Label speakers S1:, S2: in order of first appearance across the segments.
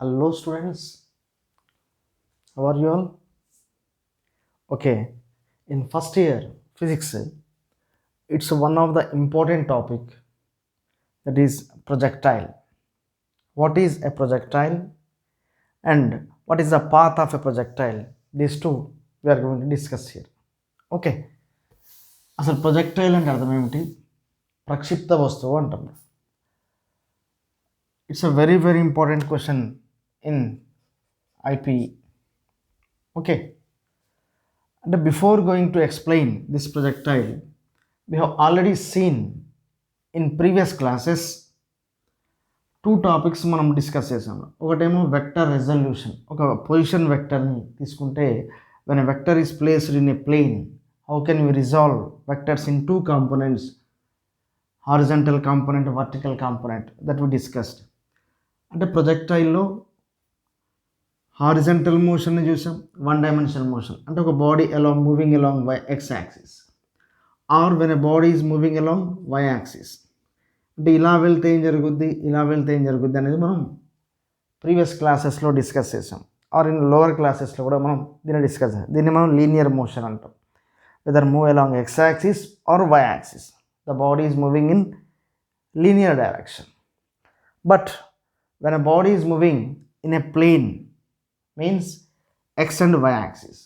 S1: Hello students, how are you all? Okay, in first year physics, it's one of the important topic, that is projectile. What is a projectile and what is the path of a projectile? These two we are going to discuss here. Okay, అసలు projectile అంటే అర్థం ఏమిటి? ప్రక్షిప్త వస్తువు అంటాం. It's a very important question in IPE. Okay, and before going to explain this projectile, we have already seen in previous classes two topics మనం discuss చేసాము. ఒకటేమో vector resolution. ఒక పొజిషన్ వెక్టర్ని తీసుకుంటే when a vector is placed in a plane, how can we resolve vectors in two components, horizontal component, vertical component, that we discussed. అంటే ప్రొజెక్టైల్లో horizontal మోషన్ని చూసాం, one dimensional motion అంటే ఒక body along moving along Y X axis, or when a body is moving along Y axis. అంటే ఇలా వెళ్తే ఏం జరుగుద్ది, ఇలా వెళ్తే ఏం జరుగుద్ది అనేది మనం ప్రీవియస్ క్లాసెస్లో డిస్కస్ చేసాం, ఆర్ ఇన్ లోవర్ క్లాసెస్లో కూడా మనం దీన్ని డిస్కస్ చేసాం. దీన్ని మనం లీనియర్ మోషన్ అంటాం. Whether move along X axis or Y axis, the body is moving in linear direction. But when a body is moving in a plane, means x and y axis,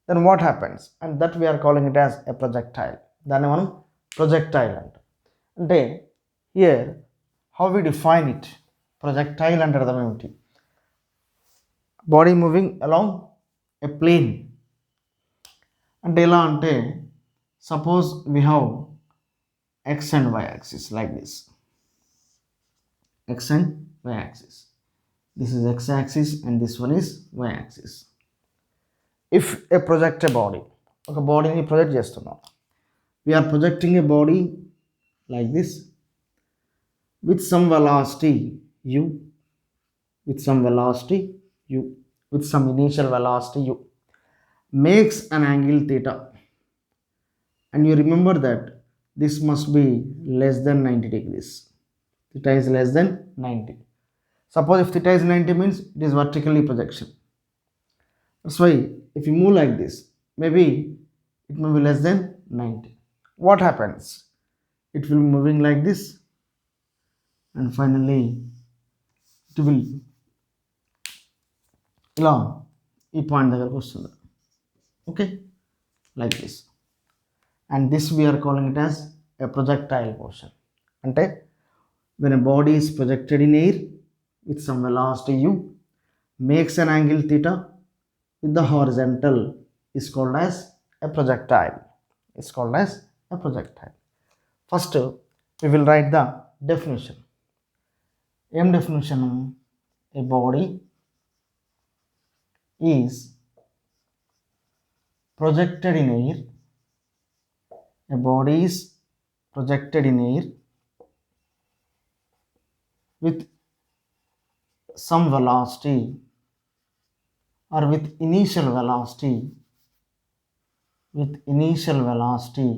S1: then what happens? And that we are calling it as a projectile. దాన్ని మనం projectile అంటాం. అంటే here how we define it, projectile అంటే అర్థం ఏమిటి? Body moving along a plane. అంటే ఎలా అంటే suppose we have X and Y axis like this, X and Y axis. This is x axis and this one is y axis. If a project a body, ఒక బాడీని project చేస్తున్నాం, we are projecting a body like this with some velocity u, with some velocity u, with some initial velocity u, makes an angle theta, and you remember that this must be less than 90 degrees. Theta is less than 90. Suppose if theta is 90 means it is vertically projection. That's why if you move like this, maybe it may be less than 90. What happens? It will be moving like this and finally it will ఇలా ఈ point దగ్గరకు వస్తుంది. Okay, like this. And this we are calling it as a projectile motion. అంటే when a body is projected in air with some velocity u, makes an angle theta with the horizontal, is called as a projectile. It's called as a projectile. First we will write the definition. Definition: a body is projected in air, a body is projected in air with some velocity or with initial velocity, with initial velocity,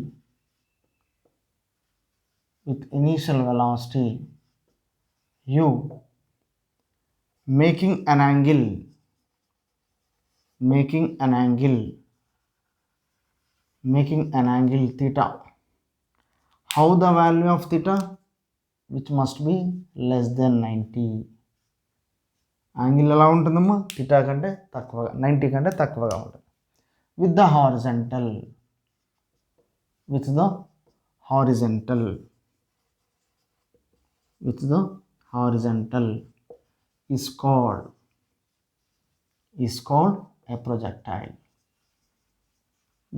S1: with initial velocity u, making an angle, making an angle, making an angle theta. How the value of theta? Which must be less than 90. Angle ఎలా ఉంటుందమ్మా? Theta కంటే తక్కువగా, 90 కంటే తక్కువగా ఉంటుంది. With the horizontal, with the horizontal, with the horizontal is called a projectile.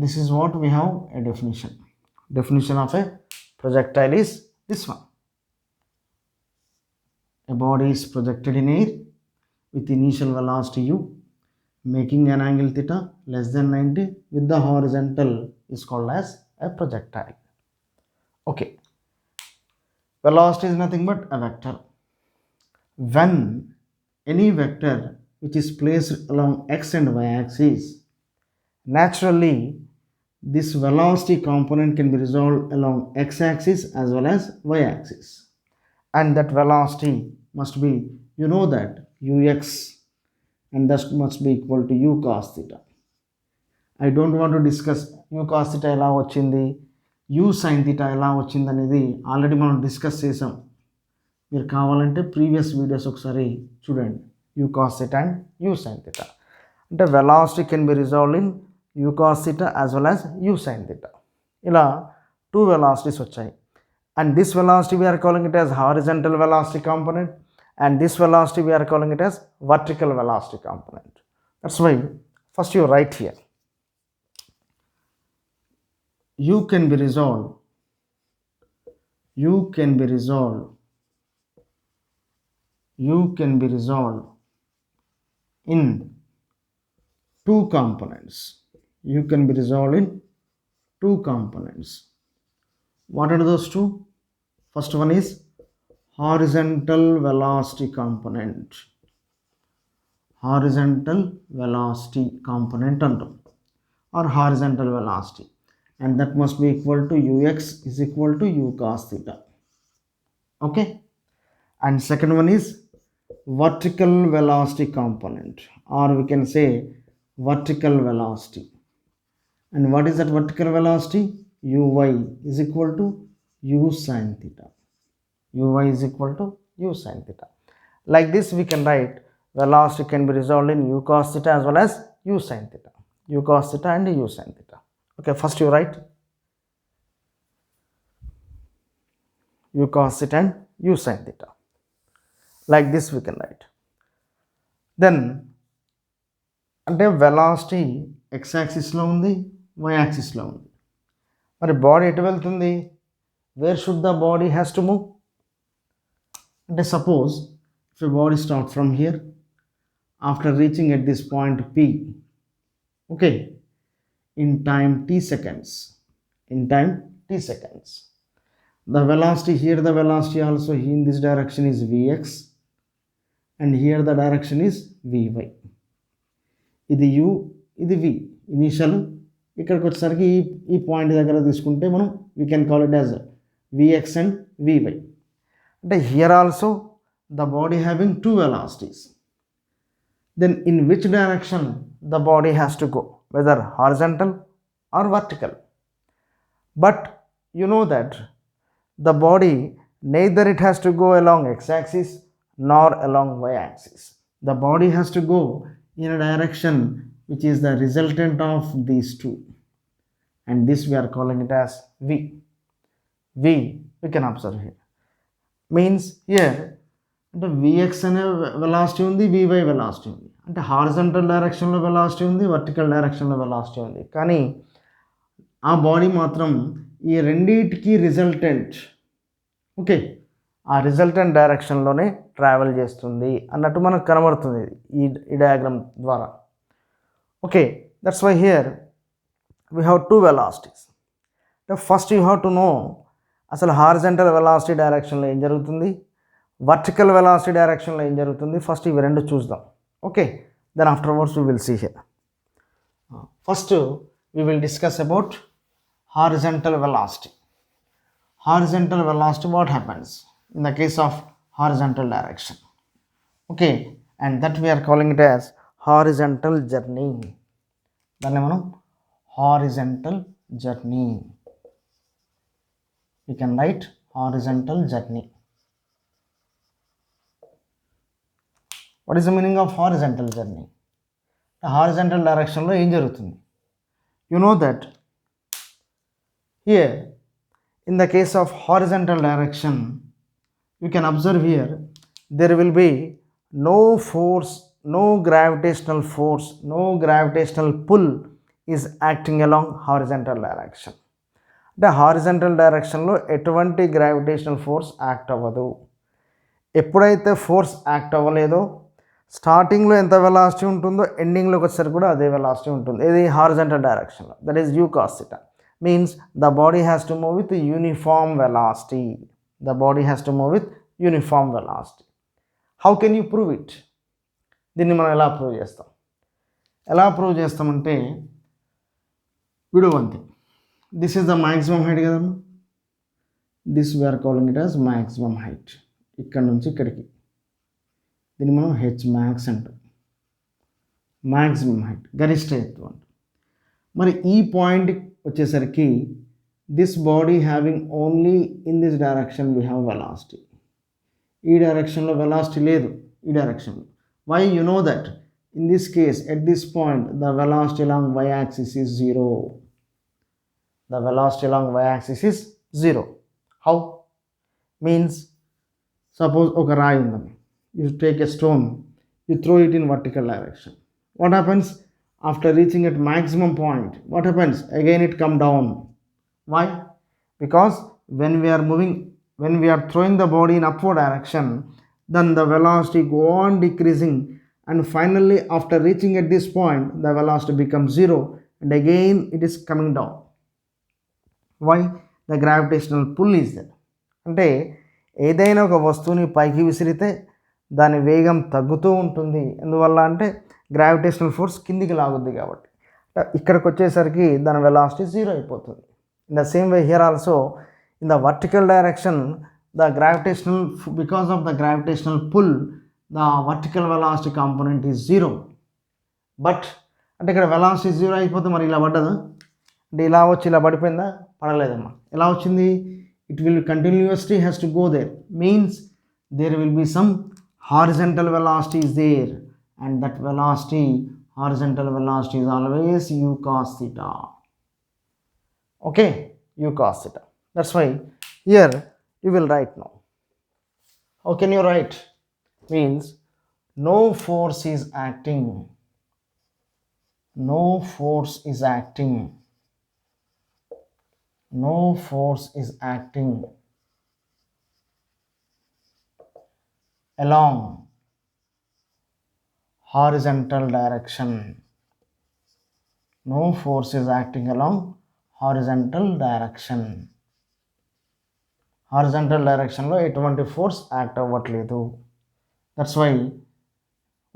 S1: This is what we have a definition. Definition of a projectile is this one. A body is projected in air with initial velocity u, making an angle theta less than 90 with the horizontal, is called as a projectile. Okay, velocity is nothing but a vector. When any vector which is placed along x and y axis, naturally this velocity component can be resolved along x axis as well as y axis, and that velocity must be, you know that ux and that must be equal to u cos theta. I don't want to discuss u cos theta ఎలా వచ్చింది, u sin theta ఎలా వచ్చింది అనేది already మనం discuss చేసాం. మీరు కావాలంటే previous videos ఒకసారి చూడండి. u cos theta and u sin theta అంటే velocity can be resolved in u cos theta as well as u sin theta. ఇలా టూ వెలాసిటీస్ వచ్చాయి. And this velocity we are calling it as horizontal velocity component, and this velocity we are calling it as vertical velocity component. That's why first you write here u can be resolved in two components. What are those two? First one is horizontal velocity component antam, or horizontal velocity, and that must be equal to ux is equal to u cos theta. Okay, and second one is vertical velocity component, or we can say vertical velocity. And what is that vertical velocity? uy is equal to u sin theta. Like this we can write velocity can be resolved in u cos theta as well as u sin theta. And u sin theta. Okay, first you write u cos theta and u sin theta. Like this we can write. Then అంటే velocity x యాక్సిస్లో ఉంది, y యాక్సిస్లో ఉంది. మరి body ఎటు వెళ్తుంది? Where should the body has to move? అంటే suppose if a body start from here after reaching at this point P, okay, in time t seconds, the velocity here, the velocity also in this direction is Vx, and here the direction is Vy. ఇది u, ఇది v initial. ఇక్కడికి వచ్చేసరికి ఈ point దగ్గర తీసుకుంటే మనం we can call it as vx and vy. అంటే here also the body having two velocities. Then in which direction the body has to go, whether horizontal or vertical. But you know that the body neither it has to go along x axis nor along y axis. The body has to go in a direction which is the resultant of these two, and this we are calling it as v. We can observe here means here అంటే vx అనే velocity ఉంది, vy velocity ఉంది. అంటే horizontal డైరెక్షన్లో velocity ఉంది, vertical డైరెక్షన్లో velocity ఉంది. కానీ ఆ బాడీ మాత్రం ఈ రెండింటికి రిజల్టెంట్, ఓకే, ఆ రిజల్టెంట్ డైరెక్షన్లోనే ట్రావెల్ చేస్తుంది అన్నట్టు మనకు కనబడుతుంది ఈ డయాగ్రామ్ ద్వారా. Okay, that's why here we have two velocities. First you have to know అసలు హారిజాంటల్ వెలాసిటీ డైరెక్షన్లో ఏం జరుగుతుంది, వర్టికల్ వెలాసిటీ డైరెక్షన్లో ఏం జరుగుతుంది. ఫస్ట్ ఇవి రెండు చూద్దాం. Okay, then afterwards we will see here. First we will discuss about horizontal velocity. Horizontal velocity, what happens in the case of horizontal direction? Okay, and that we are calling it as horizontal journey. Then horizontal journey. We can write horizontal journey. What is the meaning of horizontal journey? The horizontal direction lo em jarugutundi. You know that here in the case of horizontal direction, you can observe here there will be no force, no gravitational force, no gravitational pull is acting along horizontal direction. The horizontal direction lo etuvanti gravitational force act avadu. ఎప్పుడైతే force act అవ్వలేదో స్టార్టింగ్లో ఎంత velocity ఉంటుందో ఎండింగ్లోకి వచ్చేసరికి కూడా అదే velocity ఉంటుంది. ఇది horizontal డైరెక్షన్లో, that is u cos theta. Means the body has to move with uniform velocity. How can you prove it? దీన్ని మనం ఎలా ప్రూవ్ చేస్తామంటే విడు one thing. This is the maximum height కదమ్మా. This we are calling it as maximum height. ఇక్కడ నుంచి ఇక్కడికి దీన్ని మనం హెచ్ మ్యాక్స్ అంటాం, మ్యాక్సిమం హైట్, గరిష్ట ఎత్తు అంటాం. మరి ఈ పాయింట్ వచ్చేసరికి this body having only in this direction we have velocity. ఈ డైరెక్షన్లో వెలాసిటీ లేదు, ఈ డైరెక్షన్లో. Why you know that in this case at this point the velocity along y axis is 0. The velocity along y axis is 0. How? Means suppose ఒక రాయి ఉందని, you take a stone, you throw it in vertical direction. What happens? After reaching at maximum point, what happens? Again it come down. Why? Because when we are throwing the body in upward direction, then the velocity go on decreasing, and finally after reaching at this point the velocity becomes 0, and again it is coming down. Why? The gravitational pull is there. అంటే ఏదైనా ఒక వస్తువుని పైకి విసిరితే దాని వేగం తగ్గుతూ ఉంటుంది. ఎందువల్ల అంటే గ్రావిటేషనల్ ఫోర్స్ కిందికి లాగుద్ది కాబట్టి. ఇక్కడికి వచ్చేసరికి దాని వెలాసిటీ 0 అయిపోతుంది. In the same way here also in the vertical direction the gravitational, because of the gravitational pull, the vertical velocity component is 0. But అంటే ఇక్కడ వెలాసిటీ 0 అయిపోతే మరి ఇలా పడ్డదా? అంటే ఇలా వచ్చి ఇలా పడిపోయిందా? పడలేదమ్మా. ఎలా వచ్చింది? It will continuously has to go there. Means there will be some horizontal velocity is there, and that velocity, horizontal velocity, is always u cos theta. Okay, u cos theta. That's why here you will write now. How can you write? Means no force is acting. No force is acting. No force is acting along horizontal direction. No force is acting along horizontal direction. Horizontal డైరెక్షన్లో ఎటువంటి force act అవ్వట్లేదు. That's why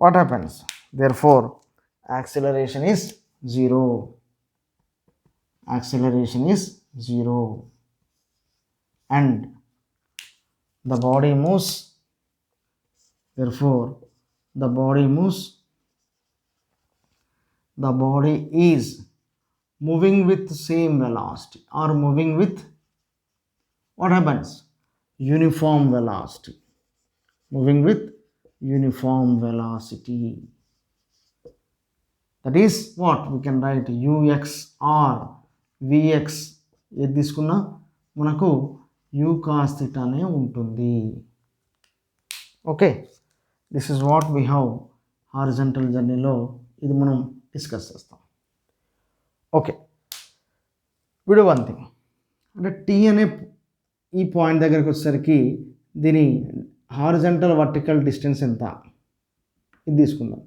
S1: what happens? Therefore acceleration is 0. Acceleration is 0, and the body moves. Therefore the body moves. The body is moving with same velocity, or moving with, what happens? Uniform velocity. Moving with uniform velocity. That is what we can write ux or vx. ఏది తీసుకున్నా మనకు u cos theta అనే ఉంటుంది. Okay, this is what we have horizontal జర్నీలో. ఇది మనం discuss చేస్తాం. Okay, వీడు వన్ థింగ్ అంటే టీ అనే ఈ పాయింట్ దగ్గరికి వచ్చేసరికి దీని హారిజంటల్ వర్టికల్ డిస్టెన్స్ ఎంత? ఇది తీసుకుందాం.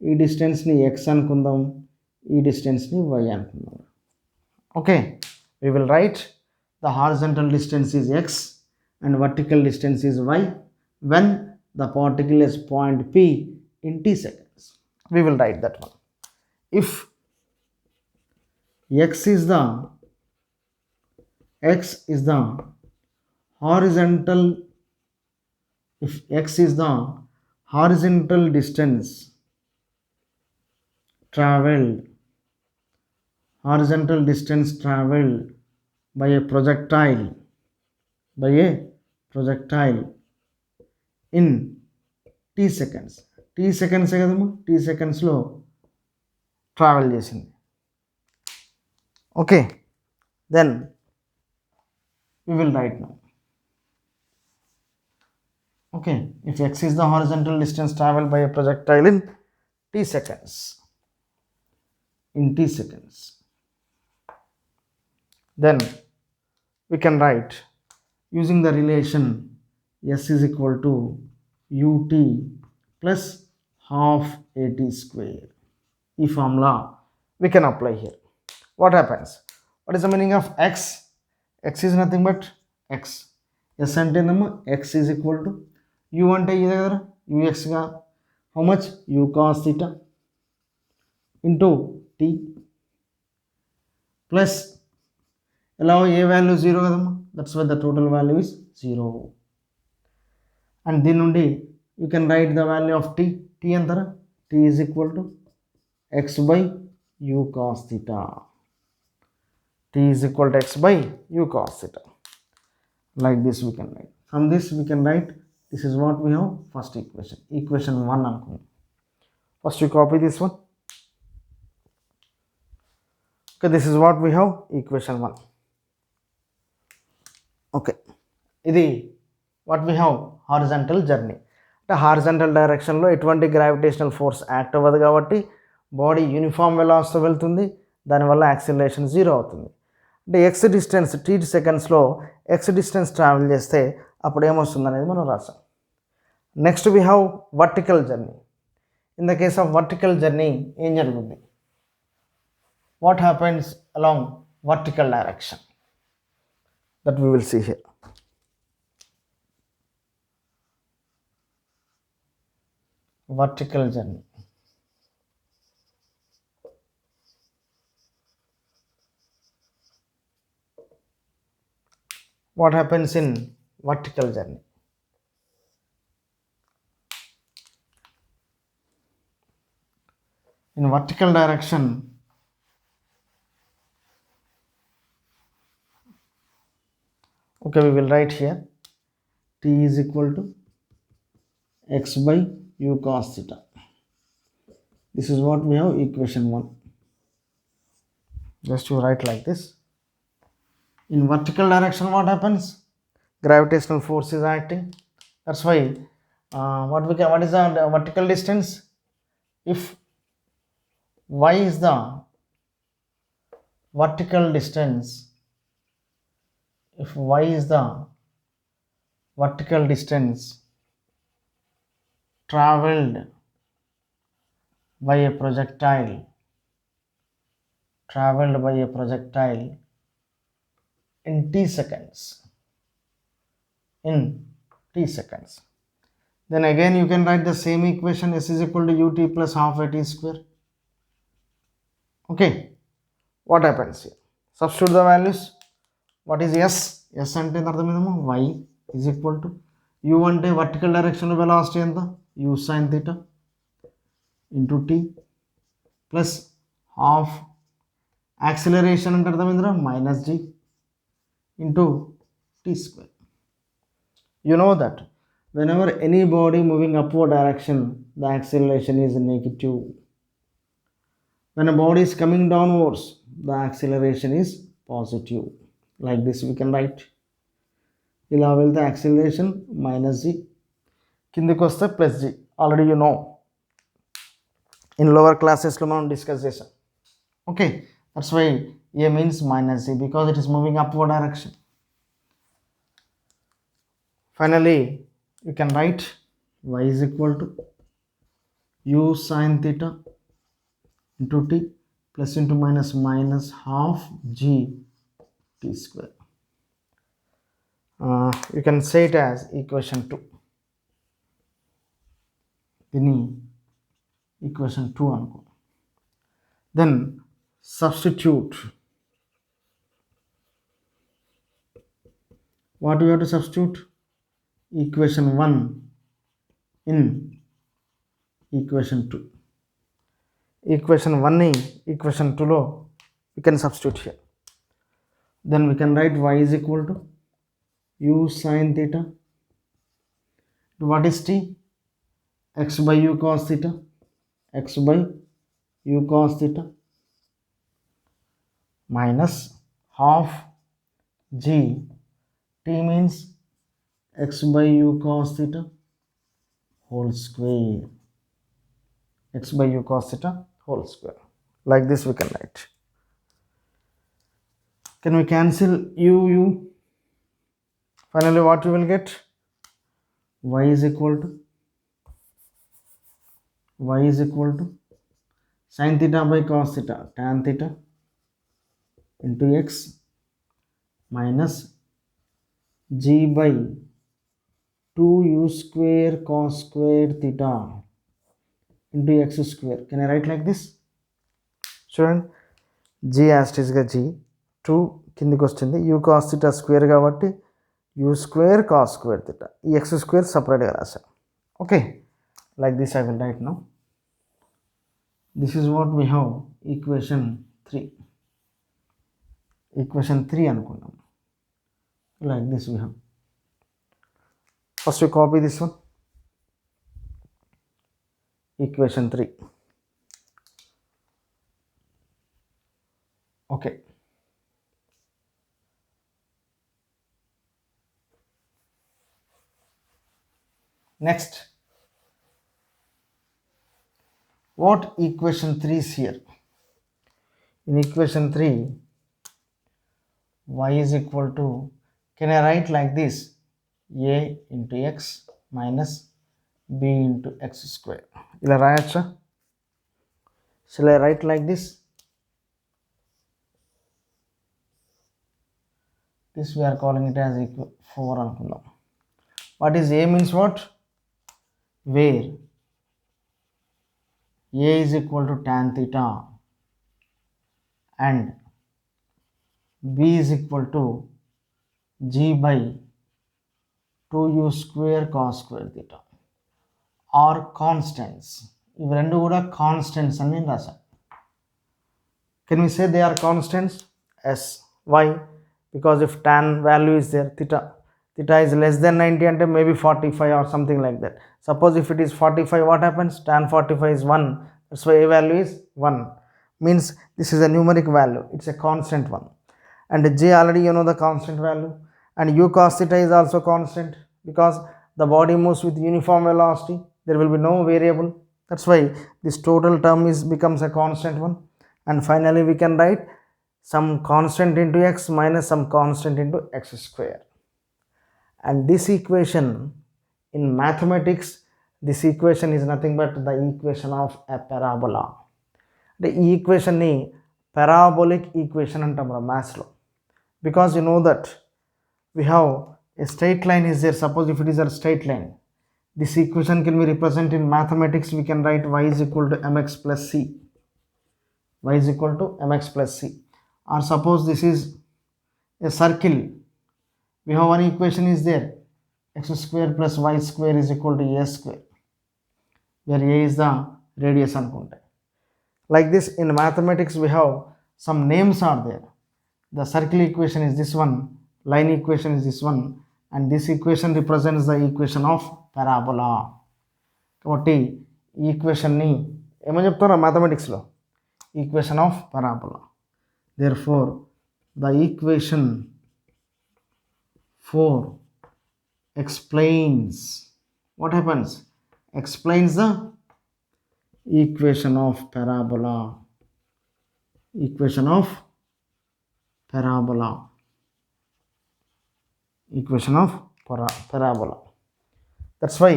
S1: ఈ డిస్టెన్స్ని ఎక్స్ అనుకుందాం, ఈ డిస్టెన్స్ని వై అనుకుందాం. Okay, we will write the horizontal distance is x and vertical distance is y when the particle is point P in t seconds. We will write that one. If x is the horizontal, if x is the horizontal distance traveled by a projectile in t seconds. t seconds కదమ్మా, t secondsలో travel చేసింది. Okay, then we will write now. Okay, if x is the horizontal distance traveled by a projectile in t seconds, then we can write using the relation s is equal to ut plus half at square. ఈ formula we can apply here. What happens? What is the meaning of x? X is nothing but x. S అంటే నమ్మ x is equal to u అంటే ఈ దగ్గర ux గా how much? u cos theta into t plus ఎలా ఏ value 0 కదమ్మా, that's why the total value is 0. And దీని నుండి you can write the value of t. T entara, t is equal to x by u cos theta. T is equal to x by u cos theta. Like this we can write. From this we can write, this is what we have first equation. Equation 1 అనుకుందాం. First you copy this one. Okay, this is what we have, equation 1. Okay, ఇది what we have, horizontal journey. అంటే horizontal డైరెక్షన్లో ఎటువంటి gravitational force act అవ్వదు కాబట్టి body uniform వెలాసిటీతో వెళ్తుంది, దానివల్ల acceleration 0 అవుతుంది. అంటే ఎక్స్ డిస్టెన్స్ టీ సెకండ్స్లో ఎక్స్ డిస్టెన్స్ ట్రావెల్ చేస్తే అప్పుడు ఏమొస్తుంది అనేది మనం రాసాం. Next we have vertical journey. In the case of vertical journey ఏం జరుగుతుంది, what happens along vertical direction, that we will see here. Vertical journey. What happens in vertical journey? In vertical direction, okay, we will write here t is equal to x by u cos theta. This is what we have, equation 1. Just you write like this. In vertical direction what happens, gravitational force is acting. That's why what is the vertical distance? If y is the vertical distance, if y is the vertical distance traveled by a projectile, in t seconds, then again you can write the same equation, s is equal to ut plus half a t square. Okay, what happens here, substitute the values. What is s? S అంటే అర్థం ఏమో y is equal to u అంటే vertical డైరెక్షన్లో velocity ఎంత, u sin theta into t plus half acceleration అంటే అర్థం ఏంద్రా minus g into t square. You know that whenever any body moving upward direction, the acceleration is negative. When a body is coming downwards, the acceleration is positive. Like this we can write. ఇలా వెళ్తే acceleration minus g, కిందికి వస్తే plus g. Already you know, in lower క్లాసెస్లో మనం discuss చేసాం. Okay, that's why a means minus g, because it is moving upward direction. Finally you can write y is equal to u sin theta into t plus into minus half g t square. You can say it as equation 2. దీన్ని equation 2 అనుకో. Then substitute. What do you have to substitute? Equation 1 in equation 2. Equation 1 ni equation 2 lo we can substitute here. Then we can write y is equal to u sin theta. What is t? X by u cos theta. X by u cos theta minus half g. T means x by u cos theta whole square. X by u cos theta whole square. Like this we can write. Can we cancel u? Finally what you will get? Y is equal to sin theta by cos theta tan theta into x minus g by 2u square cos square theta into x square. Can I write like this? చూడండి, g యాస్టిస్గా g 2 కిందికి వస్తుంది, u cos theta square కాబట్టి u square cos square theta, ఈ x square సపరేట్గా రాసాం. Okay, like this I will write now. This is what we have, equation 3. Equation 3 అనుకున్నాం. Like this we have. First we copy this one. Equation 3. Okay. Next, what equation 3 is here? In equation 3, y is equal to, can I write like this, a into x minus b into x square. ఇలా రాయొచ్చా? Shall I write like this? This we are calling it as 4 అనుకుందాం. What is a means what? Where a is equal to tan theta and b is equal to g by 2u square cos square theta are constants. ఇవి రెండు కూడా constants అని నేను రాశాను. Can we say they are constants? Yes. Why? Because if tan value is there, theta is less than 90 and maybe 45 or something like that. Suppose if it is 45, what happens? Tan 45 is 1. That's why a value is 1. Means this is a numeric value. It's a constant one. And j already you know the constant value. And u cos theta is also constant because the body moves with uniform velocity. There will be no variable. That's why this total term becomes a constant one. And finally we can write some constant into x minus some constant into x square. And this equation in mathematics, this equation is nothing but the equation of a parabola. The equation ni parabolic equation antamra maths lo, because you know that we have a straight line is there. Suppose if it is a straight line, this equation can be represented in mathematics. We can write y is equal to mx plus c. Y is equal to mx plus c. Or suppose this is a circle, we have one equation is there, x square plus y square is equal to a square, where a is the radius anukunte. Like this in mathematics we have some names are there. The circle equation is this one, line equation is this one, and this equation represents the equation of parabola. కాబట్టి ఈ ఈక్వేషన్ని ఏమని చెప్తారో మ్యాథమెటిక్స్లో, equation of parabola. Therefore the equation 4 explains, what happens, explains the equation of parabola. Equation of parabola. Equation of parabola. That's why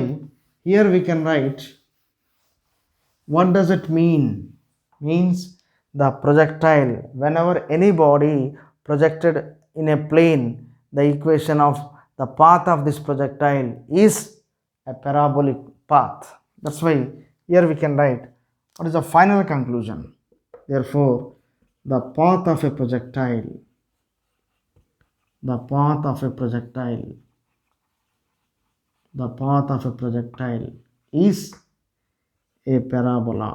S1: here we can write, what does it mean? Means the projectile, whenever any body projected in a plane, the equation of the path of this projectile is a parabolic path. That's why here we can write what is the final conclusion. Therefore the path of a projectile, the path of a projectile, the path of a projectile is a parabola,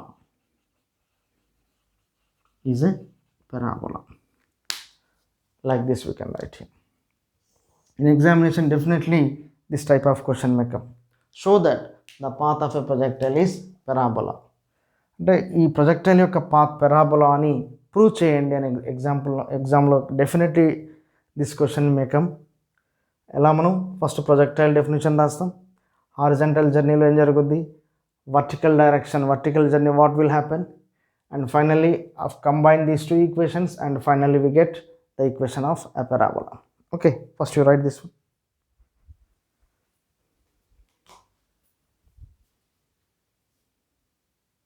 S1: is a parabola. Like this we can write here. In examination definitely this type of question may come. Show that the path of a projectile is parabola. అంటే ఈ projectile యొక్క path parabola అని prove చేయండి అని ఎగ్జామ్లో definitely this question may come. ఎలా మనం first projectile definition రాస్తాం, హారిజంటల్ జర్నీలో ఏం జరుగుద్ది, vertical direction, vertical journey what will happen, and finally I've combined these two equations and finally we get the equation of a parabola. Okay, first you write this one.